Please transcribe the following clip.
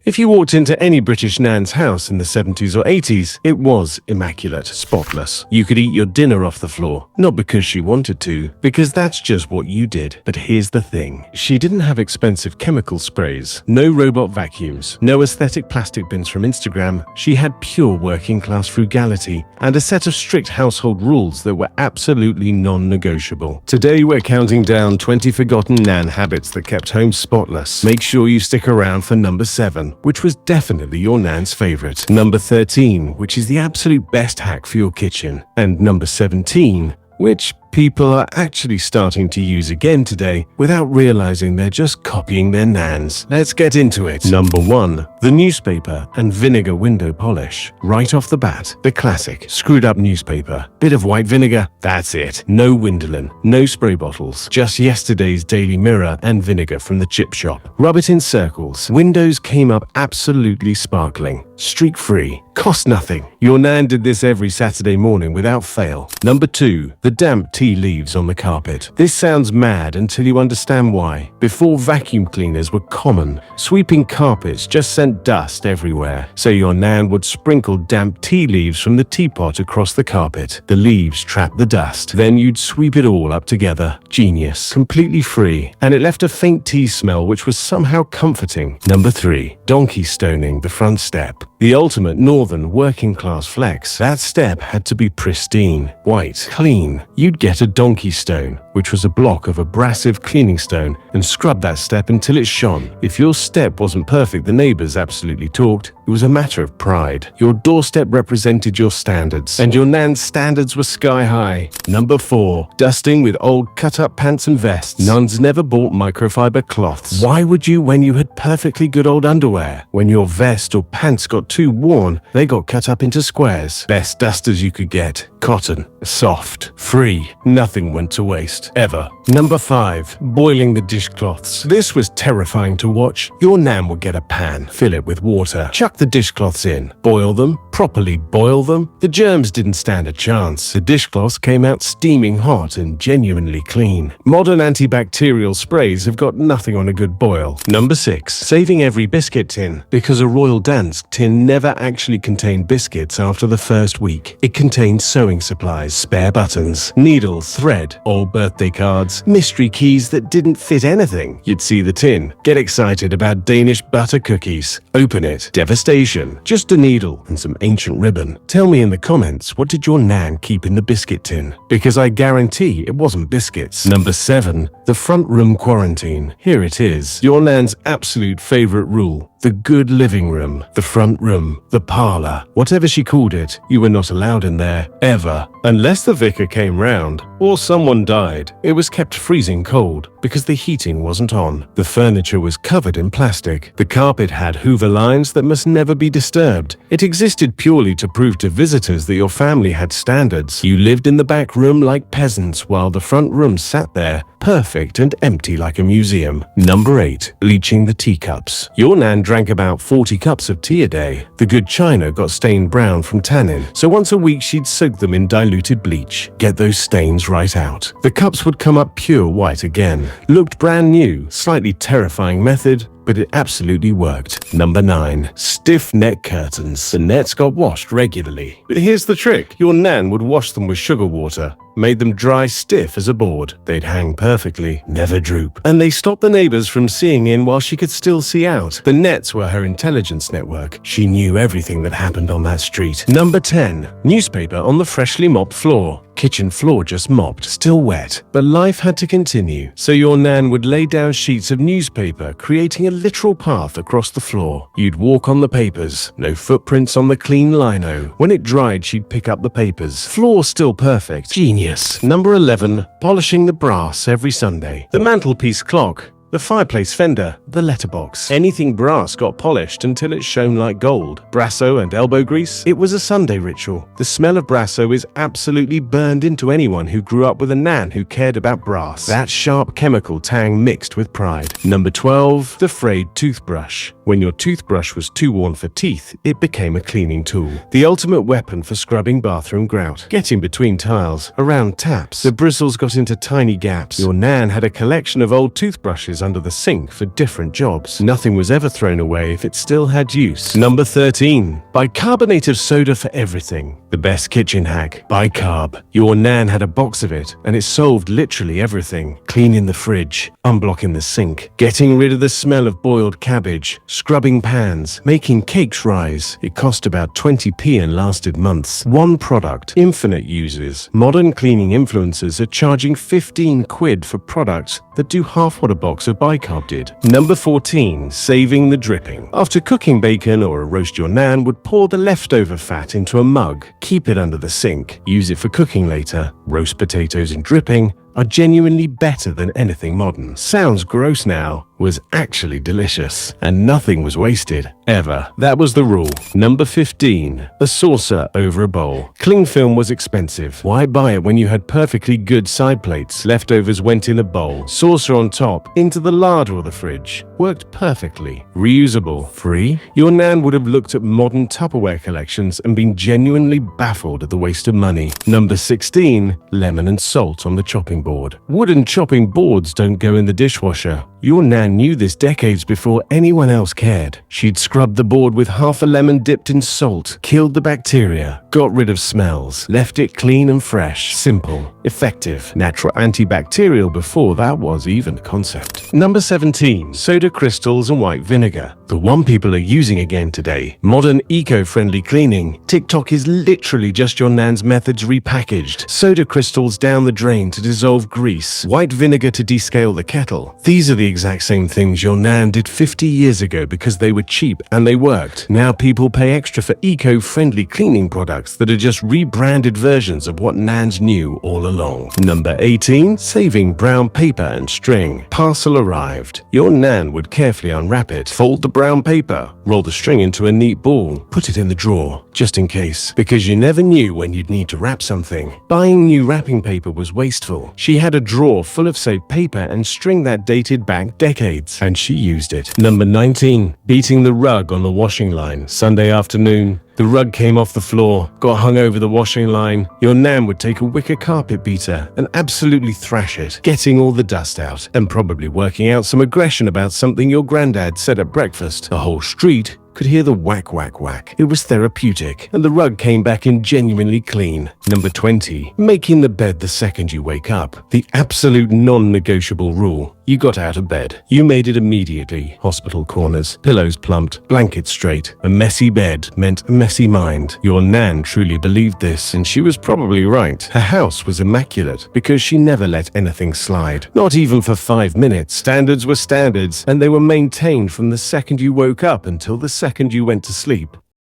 If you walked into any British Nan's house in the 70s or 80s, it was immaculate, spotless. You could eat your dinner off the floor, not because she wanted to, because that's just what you did. But here's the thing. She didn't have expensive chemical sprays, no robot vacuums, no aesthetic plastic bins from Instagram. She had pure working class frugality and a set of strict household rules that were absolutely non-negotiable. Today we're counting down 20 forgotten Nan habits that kept home spotless. Make sure you stick around for number 7, which was definitely your Nan's favorite. Number 13, which is the absolute best hack for your kitchen. And number 17, which people are actually starting to use again today without realizing they're just copying their Nans. Let's get into it. Number 1, the newspaper and vinegar window polish. Right off the bat, the classic screwed up newspaper, bit of white vinegar, that's it. No Winderlin, no spray bottles, just yesterday's Daily Mirror and vinegar from the chip shop. Rub it in circles. Windows came up absolutely sparkling, streak-free, cost nothing. Your Nan did this every Saturday morning without fail. Number 2, the damp tea leaves on the carpet. This sounds mad until you understand why. Before vacuum cleaners were common, sweeping carpets just sent dust everywhere. So your Nan would sprinkle damp tea leaves from the teapot across the carpet. The leaves trapped the dust. Then you'd sweep it all up together. Genius. Completely free. And it left a faint tea smell which was somehow comforting. Number 3, donkey stoning the front step. The ultimate northern working class flex. That step had to be pristine, white, clean. You'd get a donkey stone, which was a block of abrasive cleaning stone, and scrub that step until it shone. If your step wasn't perfect, the neighbors absolutely talked. It was a matter of pride. Your doorstep represented your standards, and your Nan's standards were sky high. Number 4, dusting with old cut-up pants and vests. Nuns never bought microfiber cloths. Why would you when you had perfectly good old underwear? When your vest or pants got too worn, they got cut up into squares. Best dusters you could get. Cotton. Soft. Free. Nothing went to waste. Ever. Number 5, boiling the dishcloths. This was terrifying to watch. Your Nan would get a pan, fill it with water, chuck the dishcloths in, boil them, properly boil them. The germs didn't stand a chance. The dishcloths came out steaming hot and genuinely clean. Modern antibacterial sprays have got nothing on a good boil. Number 6, saving every biscuit tin. Because a Royal Dansk tin never actually contained biscuits after the first week. It contained sewing supplies, spare buttons, needles, thread, old birthday cards, mystery keys that didn't fit anything. You'd see the tin, get excited about Danish butter cookies, open it, devastation, just a needle and some ancient ribbon. Tell me in the comments, what did your Nan keep in the biscuit tin? Because I guarantee it wasn't biscuits. Number 7, the front room quarantine. Here it is, your Nan's absolute favorite rule. The good living room, the front room, the parlor, whatever she called it, you were not allowed in there, ever. Unless the vicar came round, or someone died, it was kept freezing cold, because the heating wasn't on. The furniture was covered in plastic. The carpet had Hoover lines that must never be disturbed. It existed purely to prove to visitors that your family had standards. You lived in the back room like peasants, while the front room sat there, perfect and empty like a museum. Number 8, bleaching the teacups. Your Nan drank about 40 cups of tea a day. The good china got stained brown from tannin, so once a week she'd soak them in diluted bleach. Get those stains right out. The cups would come up pure white again. Looked brand new, slightly terrifying method, but it absolutely worked. Number 9, stiff net curtains. The nets got washed regularly. But here's the trick. Your Nan would wash them with sugar water, made them dry stiff as a board. They'd hang perfectly, never droop. And they stopped the neighbors from seeing in while she could still see out. The nets were her intelligence network. She knew everything that happened on that street. Number 10, newspaper on the freshly mopped floor. Kitchen floor just mopped, still wet. But life had to continue, so your Nan would lay down sheets of newspaper, creating a literal path across the floor. You'd walk on the papers, no footprints on the clean lino. When it dried, she'd pick up the papers. Floor still perfect. Genius. Number 11, polishing the brass every Sunday. The mantelpiece clock, the fireplace fender, the letterbox. Anything brass got polished until it shone like gold. Brasso and elbow grease, it was a Sunday ritual. The smell of brasso is absolutely burned into anyone who grew up with a Nan who cared about brass. That sharp chemical tang mixed with pride. Number 12, the frayed toothbrush. When your toothbrush was too worn for teeth, it became a cleaning tool. The ultimate weapon for scrubbing bathroom grout. Getting between tiles, around taps. The bristles got into tiny gaps. Your Nan had a collection of old toothbrushes leftovers under the sink for different jobs. Nothing was ever thrown away if it still had use. Number 13. Bicarbonate of soda for everything. The best kitchen hack. Bicarb. Your Nan had a box of it, and it solved literally everything. Cleaning the fridge, unblocking the sink, getting rid of the smell of boiled cabbage, scrubbing pans, making cakes rise. It cost about 20p and lasted months. One product, infinite uses. Modern cleaning influencers are charging 15 quid for products that do half what a box of bicarb did. Number 14. Saving the dripping. After cooking bacon or a roast, your Nan would pour the leftover fat into a mug, keep it under the sink, use it for cooking later. Roast potatoes and dripping are genuinely better than anything modern. Sounds gross now, was actually delicious, and nothing was wasted, ever. That was the rule. Number 15. A saucer over a bowl. Cling film was expensive. Why buy it when you had perfectly good side plates? Leftovers went in a bowl. Saucer on top, into the larder or the fridge. Worked perfectly. Reusable. Free? Your Nan would have looked at modern Tupperware collections and been genuinely baffled at the waste of money. Number 16. Lemon and salt on the chopping board. Wooden chopping boards don't go in the dishwasher. Your Nan knew this decades before anyone else cared. She'd scrubbed the board with half a lemon dipped in salt, killed the bacteria, got rid of smells, left it clean and fresh. Simple, effective, natural antibacterial before that was even a concept. Number 17. Soda crystals and white vinegar. The one people are using again today. Modern eco-friendly cleaning. TikTok is literally just your Nan's methods repackaged. Soda crystals down the drain to dissolve grease. White vinegar to descale the kettle. These are the exact same things your Nan did 50 years ago because they were cheap and they worked. Now people pay extra for eco-friendly cleaning products that are just rebranded versions of what Nan's knew all along. Number 18. Saving brown paper and string. Parcel arrived. Your Nan would carefully unwrap it, fold the brown paper, roll the string into a neat ball, put it in the drawer, just in case, because you never knew when you'd need to wrap something. Buying new wrapping paper was wasteful. She had a drawer full of saved paper and string that dated back decades, and she used it. Number 19. Beating the rug on the washing line. Sunday afternoon, the rug came off the floor, got hung over the washing line. Your Nan would take a wicker carpet beater and absolutely thrash it, getting all the dust out, and probably working out some aggression about something your granddad said at breakfast. The whole street could hear the whack, whack, whack. It was therapeutic, and the rug came back in genuinely clean. Number 20. Making the bed the second you wake up. The absolute non-negotiable rule. You got out of bed. You made it immediately. Hospital corners, pillows plumped, blankets straight. A messy bed meant a messy mind. Your Nan truly believed this, and she was probably right. Her house was immaculate because she never let anything slide. Not even for 5 minutes. Standards were standards, and they were maintained from the second you woke up until the second you went to sleep.